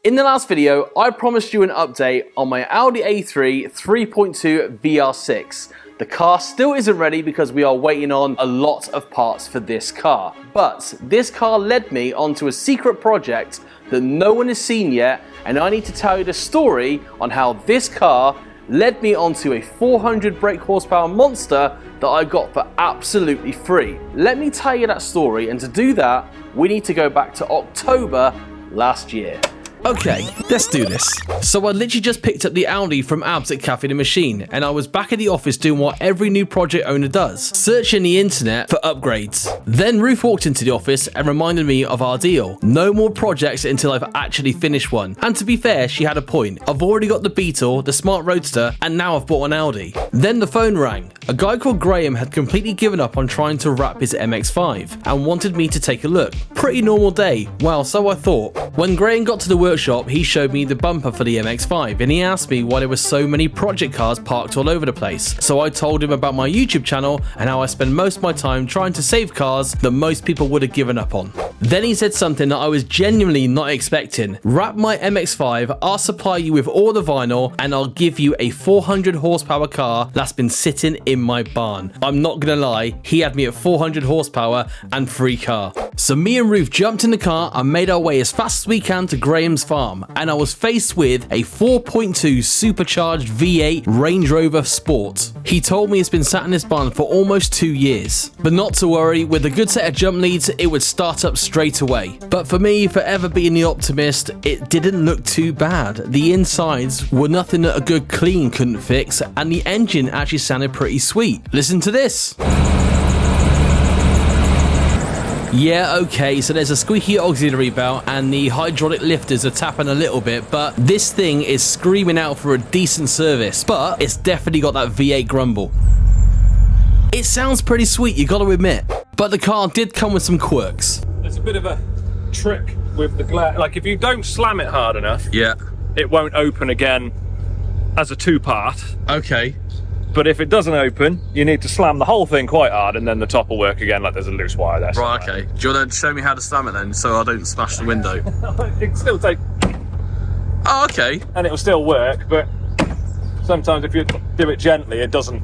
In the last video, I promised you an update on my Audi A3 3.2 VR6. The car still isn't ready because we are waiting on a lot of parts for this car. But this car led me onto a secret project that no one has seen yet, and I need to tell you the story on how this car led me onto a 400 brake horsepower monster that I got for absolutely free. Let me tell you that story, and to do that, we need to go back to October last year. Okay, let's do this. So I literally just picked up the Audi from Abs at Cafe the Machine, and I was back at the office doing what every new project owner does, searching the internet for upgrades. Then Ruth walked into the office and reminded me of our deal. No more projects until I've actually finished one. And to be fair, she had a point. I've already got the Beetle, the Smart Roadster, and now I've bought an Audi. Then the phone rang. A guy called Graham had completely given up on trying to wrap his MX-5 and wanted me to take a look. Pretty normal day. Well, so I thought. When Graham got to the workshop, he showed me the bumper for the MX-5 and he asked me why there were so many project cars parked all over the place. So I told him about my YouTube channel and how I spend most of my time trying to save cars that most people would have given up on. Then he said something that I was genuinely not expecting. Wrap my MX-5, I'll supply you with all the vinyl and I'll give you a 400 horsepower car that's been sitting in my barn. I'm not gonna lie, he had me at 400 horsepower and free car. So me and Ruth jumped in the car and made our way as fast as we can to Graham's farm, and I was faced with a 4.2 supercharged V8 Range Rover Sport. He told me it's been sat in this barn for almost 2 years. But not to worry, with a good set of jump leads, it would start up straight away. But for me, forever being the optimist, it didn't look too bad. The insides were nothing that a good clean couldn't fix, and the engine actually sounded pretty sweet. Listen to this. Yeah, okay, so there's a squeaky auxiliary belt and the hydraulic lifters are tapping a little bit, but this thing is screaming out for a decent service, but it's definitely got that V8 grumble. It sounds pretty sweet, you gotta admit, but the car did come with some quirks. There's a bit of a trick with the glass, like if you don't slam it hard enough, yeah, it won't open again as a two-part. Okay. But if it doesn't open, you need to slam the whole thing quite hard and then the top will work again, like there's a loose wire there. Right, okay. Do you want to show me how to slam it then, so I don't smash the window? It can still take... Oh, okay. And it will still work, but sometimes if you do it gently, it doesn't.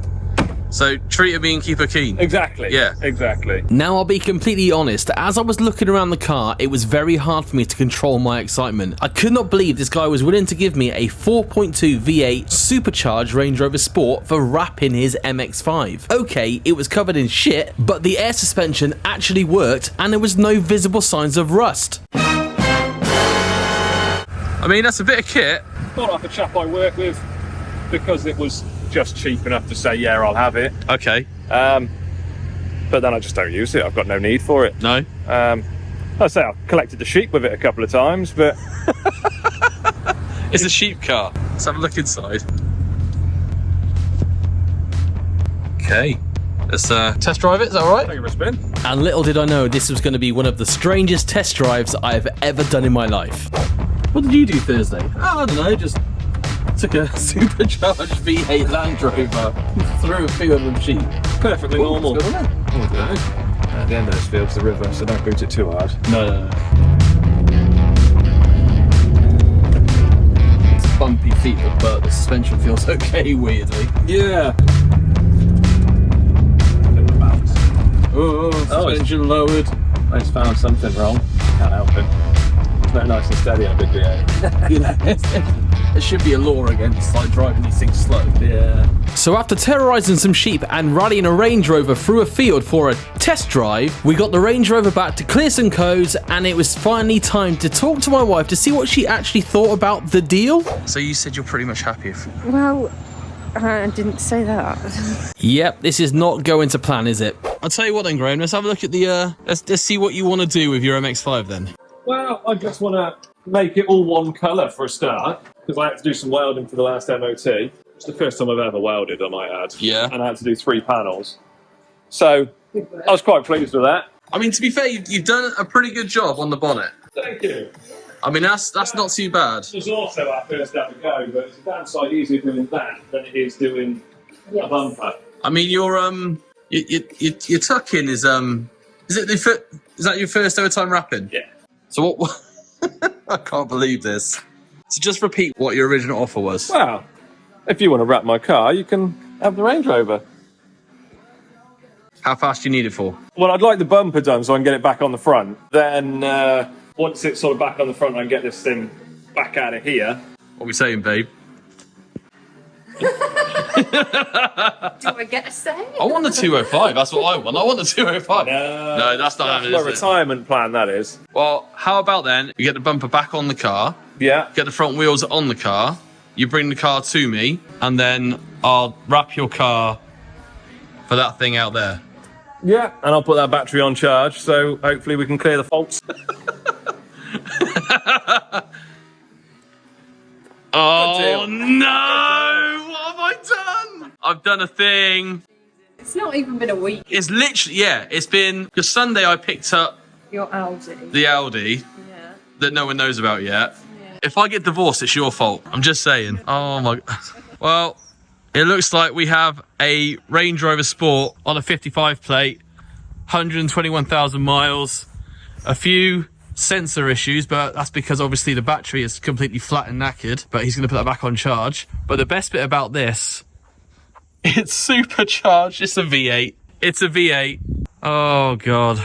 So treat her me and keep her keen. Exactly. Yeah. Exactly. Now I'll be completely honest, as I was looking around the car, it was very hard for me to control my excitement. I could not believe this guy was willing to give me a 4.2 V8 supercharged Range Rover Sport for wrapping his MX-5. Okay, it was covered in shit, but the air suspension actually worked and there was no visible signs of rust. I mean, that's a bit of kit. Thought off a chap I work with because it was just cheap enough to say, yeah, I'll have it. Okay. But then I just don't use it. I've got no need for it. No? I'd say I've collected the sheep with it a couple of times, but... It's a sheep car. Let's have a look inside. Okay. Let's test drive it, is that all right? Take it for a spin. And little did I know this was going to be one of the strangest test drives I've ever done in my life. What did you do Thursday? Oh, I don't know, just took a supercharged V8 Land Rover through a field of sheep. Perfectly normal. It's good, isn't it? Oh, good. At the end of this field's the river, so don't boot it too hard. No. It's bumpy feet, but the suspension feels okay, weirdly. Yeah. Oh, suspension lowered. I just found something wrong. Can't help it. It's very nice and steady on a big V8. You know, there should be a law against like driving these things slow. Yeah. So after terrorising some sheep and rallying a Range Rover through a field for a test drive, we got the Range Rover back to clear some codes, and it was finally time to talk to my wife to see what she actually thought about the deal. So you said you're pretty much happy. Well, I didn't say that. Yep, this is not going to plan, is it? I'll tell you what then, Graham, let's have a look at the, let's see what you want to do with your MX-5 then. Well, I just want to make it all one colour for a start, because I had to do some welding for the last MOT. It's the first time I've ever welded, I might add. Yeah. And I had to do 3 panels. So, I was quite pleased with that. I mean, to be fair, you've done a pretty good job on the bonnet. Thank you. I mean, that's not too bad. It was also our first ever go, but it's a damn sight easier doing that than it is doing a bumper. I mean, your tuck-in is that your first ever time wrapping? Yeah. So what? I can't believe this. So just repeat what your original offer was. Well, if you want to wrap my car, you can have the Range Rover. How fast do you need it for? Well, I'd like the bumper done so I can get it back on the front. Then once it's sort of back on the front, I can get this thing back out of here. What are we saying, babe? Do I get a say? I want the 205. That's what I want. I want the 205. No, that's not happening. My Is it? retirement plan, that is. Well, how about then you get the bumper back on the car, Yeah. get the front wheels on the car, you bring the car to me, and then I'll wrap your car for that thing out there. Yeah, and I'll put that battery on charge, so hopefully we can clear the faults. Oh no! What have I done? I've done a thing. It's not even been a week. It's literally, yeah, it's been, because Sunday I picked up Your Audi. the Audi Yeah. that no one knows about yet. If I get divorced, it's your fault. I'm just saying. Oh my. Well, it looks like we have a Range Rover Sport on a 55 plate, 121,000 miles, a few sensor issues, but that's because obviously the battery is completely flat and knackered, but he's going to put that back on charge. But the best bit about this, it's supercharged. It's a V8. It's a V8. Oh God.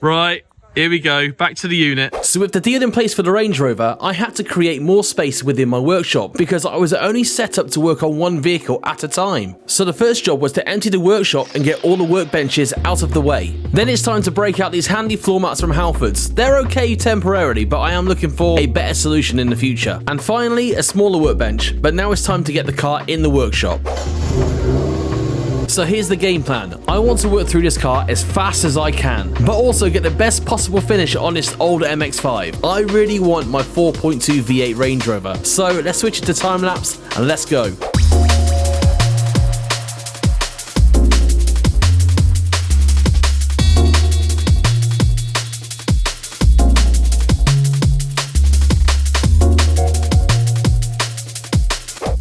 Right. Here we go, back to the unit. So with the deal in place for the Range Rover, I had to create more space within my workshop because I was only set up to work on one vehicle at a time. So the first job was to empty the workshop and get all the workbenches out of the way. Then it's time to break out these handy floor mats from Halfords. They're okay temporarily, but I am looking for a better solution in the future. And finally, a smaller workbench, but now it's time to get the car in the workshop. So here's the game plan. I want to work through this car as fast as I can, but also get the best possible finish on this old MX-5. I really want my 4.2 V8 Range Rover. So let's switch it to time lapse and let's go.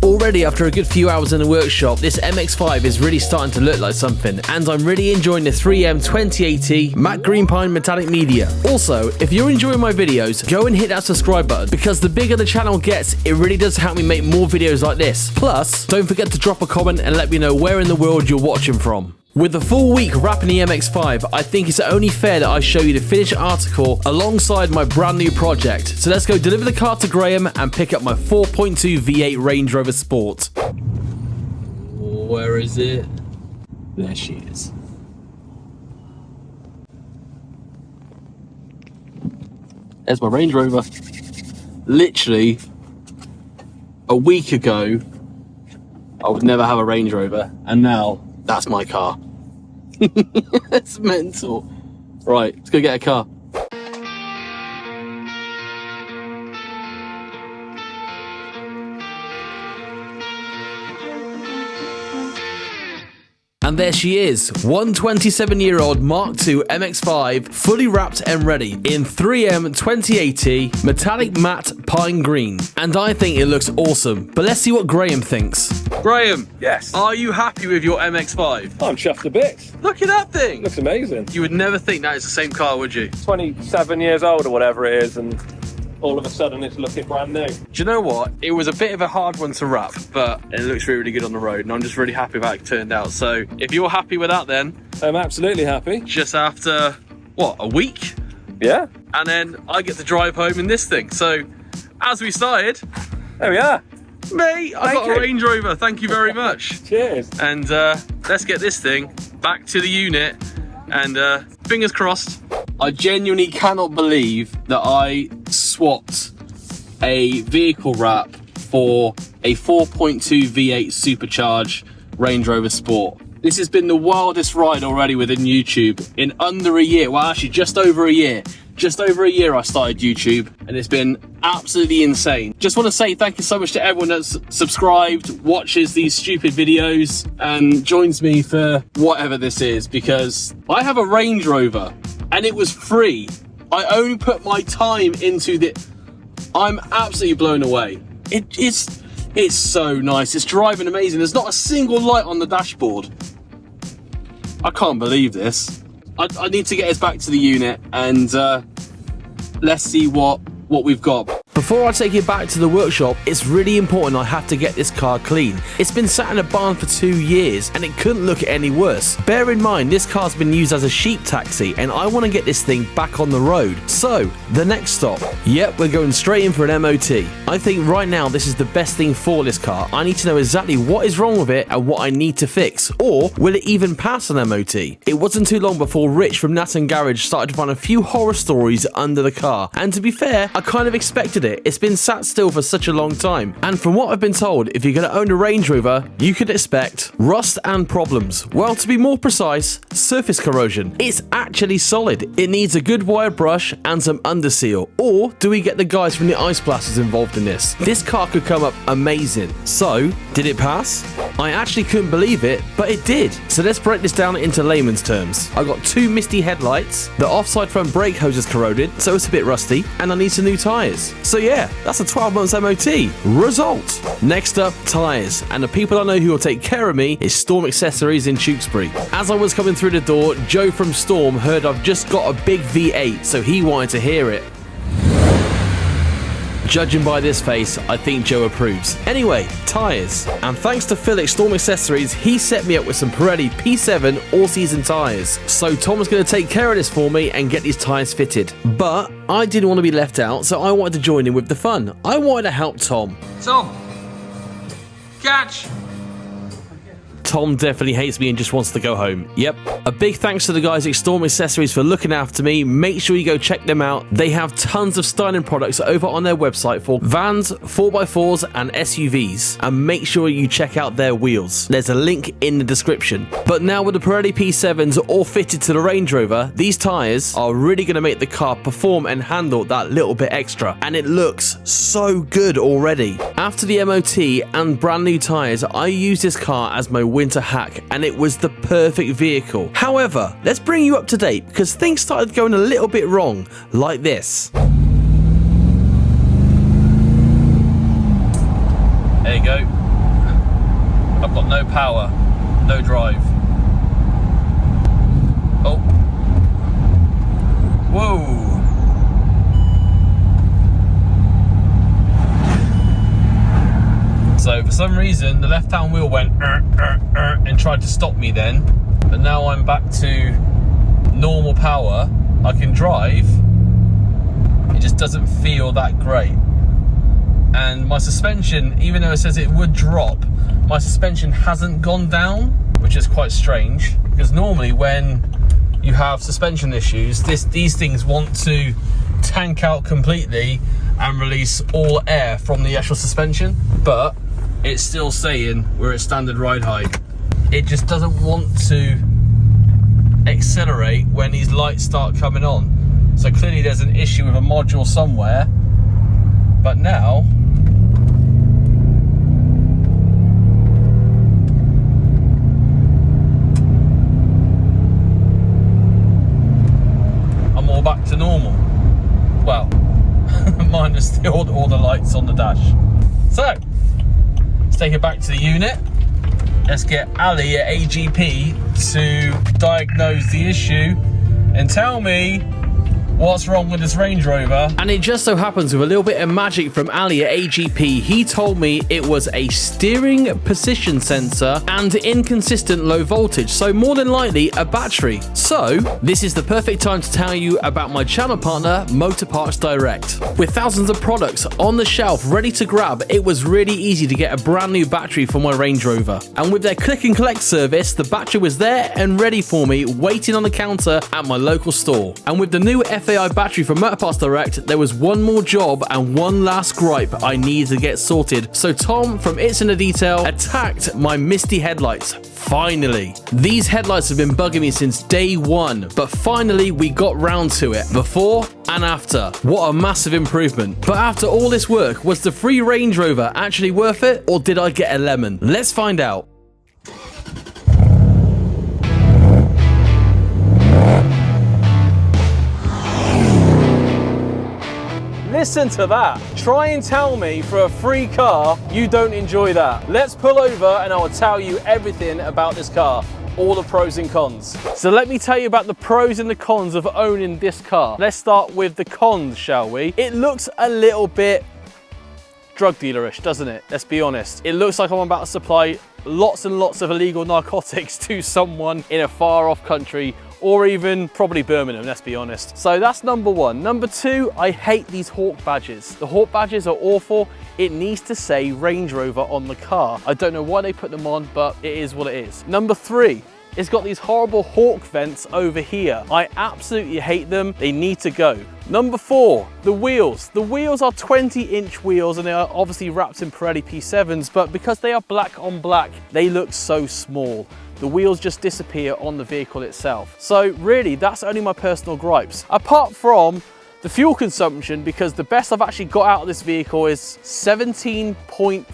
Already after a good few hours in the workshop, this MX-5 is really starting to look like something, and I'm really enjoying the 3M 2080 matte green pine metallic media. Also, if you're enjoying my videos, go and hit that subscribe button, because the bigger the channel gets, it really does help me make more videos like this. Plus, don't forget to drop a comment and let me know where in the world you're watching from. With a full week wrapping the MX-5, I think it's only fair that I show you the finished article alongside my brand new project. So let's go deliver the car to Graham and pick up my 4.2 V8 Range Rover Sport. Where is it? There she is. There's my Range Rover. Literally, a week ago, I would never have a Range Rover, and now that's my car. It's mental. Right, let's go get a car. And there she is, 127-year-old Mark II MX-5, fully wrapped and ready in 3M 2080 metallic matte pine green. And I think it looks awesome, but let's see what Graham thinks. Graham, Yes. are you happy with your MX-5? I'm chuffed a bit. Look at that thing. Looks amazing. You would never think that is the same car, would you? 27 years old or whatever it is, and all of a sudden it's looking brand new. Do you know what? It was a bit of a hard one to wrap, but it looks really, really good on the road, and I'm just really happy with how it turned out. So if you're happy with that, then I'm absolutely happy. just after, what, a week? Yeah, And then I get to drive home in this thing. So as we started, there we are. mate, I got you. a Range Rover. Thank you very much. Cheers. And let's get this thing back to the unit, and fingers crossed. I genuinely cannot believe that I swapped a vehicle wrap for a 4.2 V8 Supercharged Range Rover Sport. This has been the wildest ride already within YouTube in under a year. Well, actually just over a year. Just over a year I started YouTube, and it's been absolutely insane. Just want to say thank you so much to everyone that's subscribed, watches these stupid videos, and joins me for whatever this is, because I have a Range Rover and it was free. I only put my time into the... I'm absolutely blown away. It's so nice. It's driving amazing. There's not a single light on the dashboard. I can't believe this. I need to get us back to the unit, and let's see what we've got. before I take it back to the workshop, it's really important I have to get this car clean. It's been sat in a barn for 2 years and it couldn't look any worse. Bear in mind, this car's been used as a sheep taxi and I want to get this thing back on the road. So, the next stop. Yep, we're going straight in for an MOT. I think right now this is the best thing for this car. I need to know exactly what is wrong with it and what I need to fix. Or, will it even pass an MOT? It wasn't too long before Rich from Nathan Garage started to find a few horror stories under the car. And to be fair, I kind of expected it. It's been sat still for such a long time. And from what I've been told, if you're going to own a Range Rover, you could expect rust and problems. Well, to be more precise, surface corrosion. It's actually solid. It needs a good wire brush and some underseal. Or do we get the guys from the Ice Blasters involved in this? This car could come up amazing. So, did it pass? I actually couldn't believe it, but it did. So let's break this down into layman's terms. I got 2 misty headlights, the offside front brake hose is corroded, so it's a bit rusty, and I need some new tyres. So yeah, that's a 12 months MOT. Result. Next up, tyres. And the people I know who will take care of me is Storm Accessories in Tewkesbury. As I was coming through the door, Joe from Storm heard I've just got a big V8, so he wanted to hear it. Judging by this face, I think Joe approves. Anyway, tyres. And thanks to Phil at Storm Accessories, he set me up with some Pirelli P7 all-season tyres. So Tom's going to take care of this for me and get these tyres fitted. But I didn't want to be left out, so I wanted to join in with the fun. I wanted to help Tom. Tom, catch! Tom definitely hates me and just wants to go home. Yep. A big thanks to the guys at Storm Accessories for looking after me. Make sure you go check them out. They have tons of styling products over on their website for vans, 4x4s and SUVs. And make sure you check out their wheels. There's a link in the description. But now with the Pirelli P7s all fitted to the Range Rover, these tyres are really going to make the car perform and handle that little bit extra. And it looks so good already. After the MOT and brand new tyres, I used this car as my winter hack and it was the perfect vehicle. However, let's bring you up to date because things started going a little bit wrong, like this. There you go. I've got no power, no drive. Oh. Whoa. So for some reason the left-hand wheel went and tried to stop me then, but now I'm back to normal power. I can drive, it just doesn't feel that great. And my suspension, even though it says it would drop, my suspension hasn't gone down, which is quite strange because normally when you have suspension issues, these things want to tank out completely and release all air from the actual suspension, but it's still saying we're at standard ride height. It just doesn't want to accelerate when these lights start coming on. So clearly there's an issue with a module somewhere, but now I'm all back to normal. Well, minus all the lights on the dash. So, let's take it back to the unit. Let's get Ali at AGP to diagnose the issue and tell me what's wrong with this Range Rover. And it just so happens with a little bit of magic from Ali at AGP, he told me it was a steering position sensor and inconsistent low voltage, so more than likely a battery. So this is the perfect time to tell you about my channel partner Motor Parts Direct. With thousands of products on the shelf ready to grab, it was really easy to get a brand new battery for my Range Rover. And with their click and collect service, the battery was there and ready for me, waiting on the counter at my local store. And with the new FAI battery from Motor Parts Direct, there was one more job and one last gripe I needed to get sorted. So Tom from It's in the Detail attacked my misty headlights. Finally. These headlights have been bugging me since day one, but finally we got round to it. Before and after. What a massive improvement. But after all this work, was the free Range Rover actually worth it, or did I get a lemon? Let's find out. Listen to that. Try and tell me for a free car you don't enjoy that. Let's pull over and I will tell you everything about this car. All the pros and cons. So let me tell you about the pros and the cons of owning this car. Let's start with the cons, shall we? It looks a little bit drug dealerish, doesn't it? Let's be honest. It looks like I'm about to supply lots and lots of illegal narcotics to someone in a far off country, or even probably Birmingham, let's be honest. So that's number one. Number two, I hate these Hawk badges. The Hawk badges are awful. It needs to say Range Rover on the car. I don't know why they put them on, but it is what it is. Number three, it's got these horrible Hawk vents over here. I absolutely hate them. They need to go. Number four, the wheels. The wheels are 20-inch wheels and they are obviously wrapped in Pirelli P7s, but because they are black on black, they look so small. The wheels just disappear on the vehicle itself. So really, that's only my personal gripes. Apart from the fuel consumption, because the best I've actually got out of this vehicle is 17.4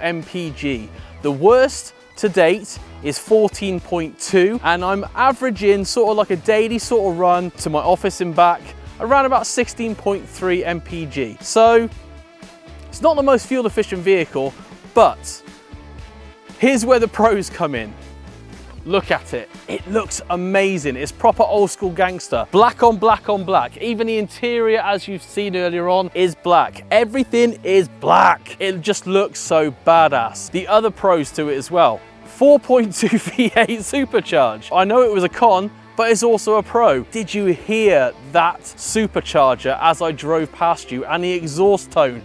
mpg. The worst to date is 14.2, and I'm averaging sort of like a daily sort of run to my office and back around about 16.3 mpg. So it's not the most fuel efficient vehicle, but here's where the pros come in. Look at it. It looks amazing. It's proper old school gangster. Black on black on black. Even the interior, as you've seen earlier on, is black. Everything is black. It just looks so badass. The other pros to it as well. 4.2 V8 supercharged. I know it was a con, but it's also a pro. Did you hear that supercharger as I drove past you, and the exhaust tone?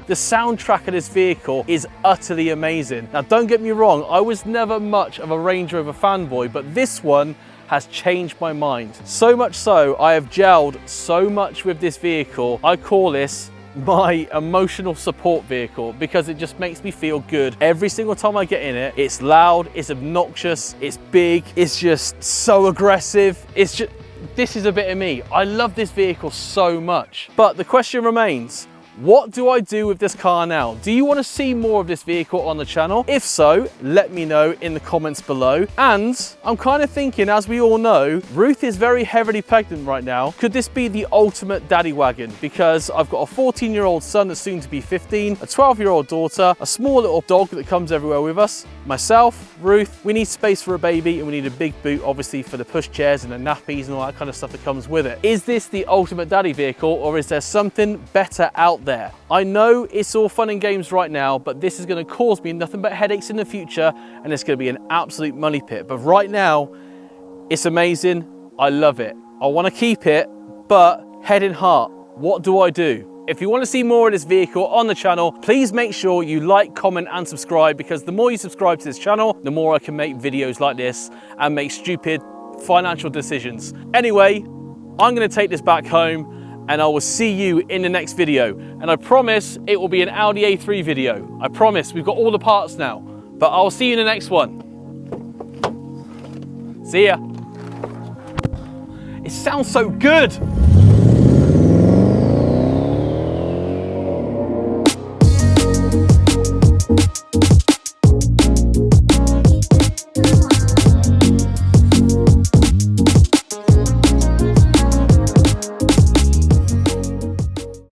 The soundtrack of this vehicle is utterly amazing. Now, don't get me wrong, I was never much of a Range Rover fanboy, but this one has changed my mind. So much so, I have gelled so much with this vehicle. I call this my emotional support vehicle because it just makes me feel good every single time I get in it. It's loud, it's obnoxious, it's big, it's just so aggressive. It's just, this is a bit of me. I love this vehicle so much. But the question remains, what do I do with this car now? Do you want to see more of this vehicle on the channel? If so, let me know in the comments below. And I'm kind of thinking, as we all know, Ruth is very heavily pregnant right now. Could this be the ultimate daddy wagon? Because I've got a 14-year-old son that's soon to be 15, a 12-year-old daughter, a small little dog that comes everywhere with us, myself, Ruth. We need space for a baby and we need a big boot, obviously, for the pushchairs and the nappies and all that kind of stuff that comes with it. Is this the ultimate daddy vehicle, or is there something better out there? I know it's all fun and games right now, but this is going to cause me nothing but headaches in the future, and it's going to be an absolute money pit. But right now, it's amazing. I love it. I want to keep it, but head and heart, what do I do? If you want to see more of this vehicle on the channel, please make sure you like, comment and subscribe, because the more you subscribe to this channel, the more I can make videos like this and make stupid financial decisions. Anyway, I'm going to take this back home and I will see you in the next video. And I promise it will be an Audi A3 video. I promise, we've got all the parts now, but I'll see you in the next one. See ya. It sounds so good.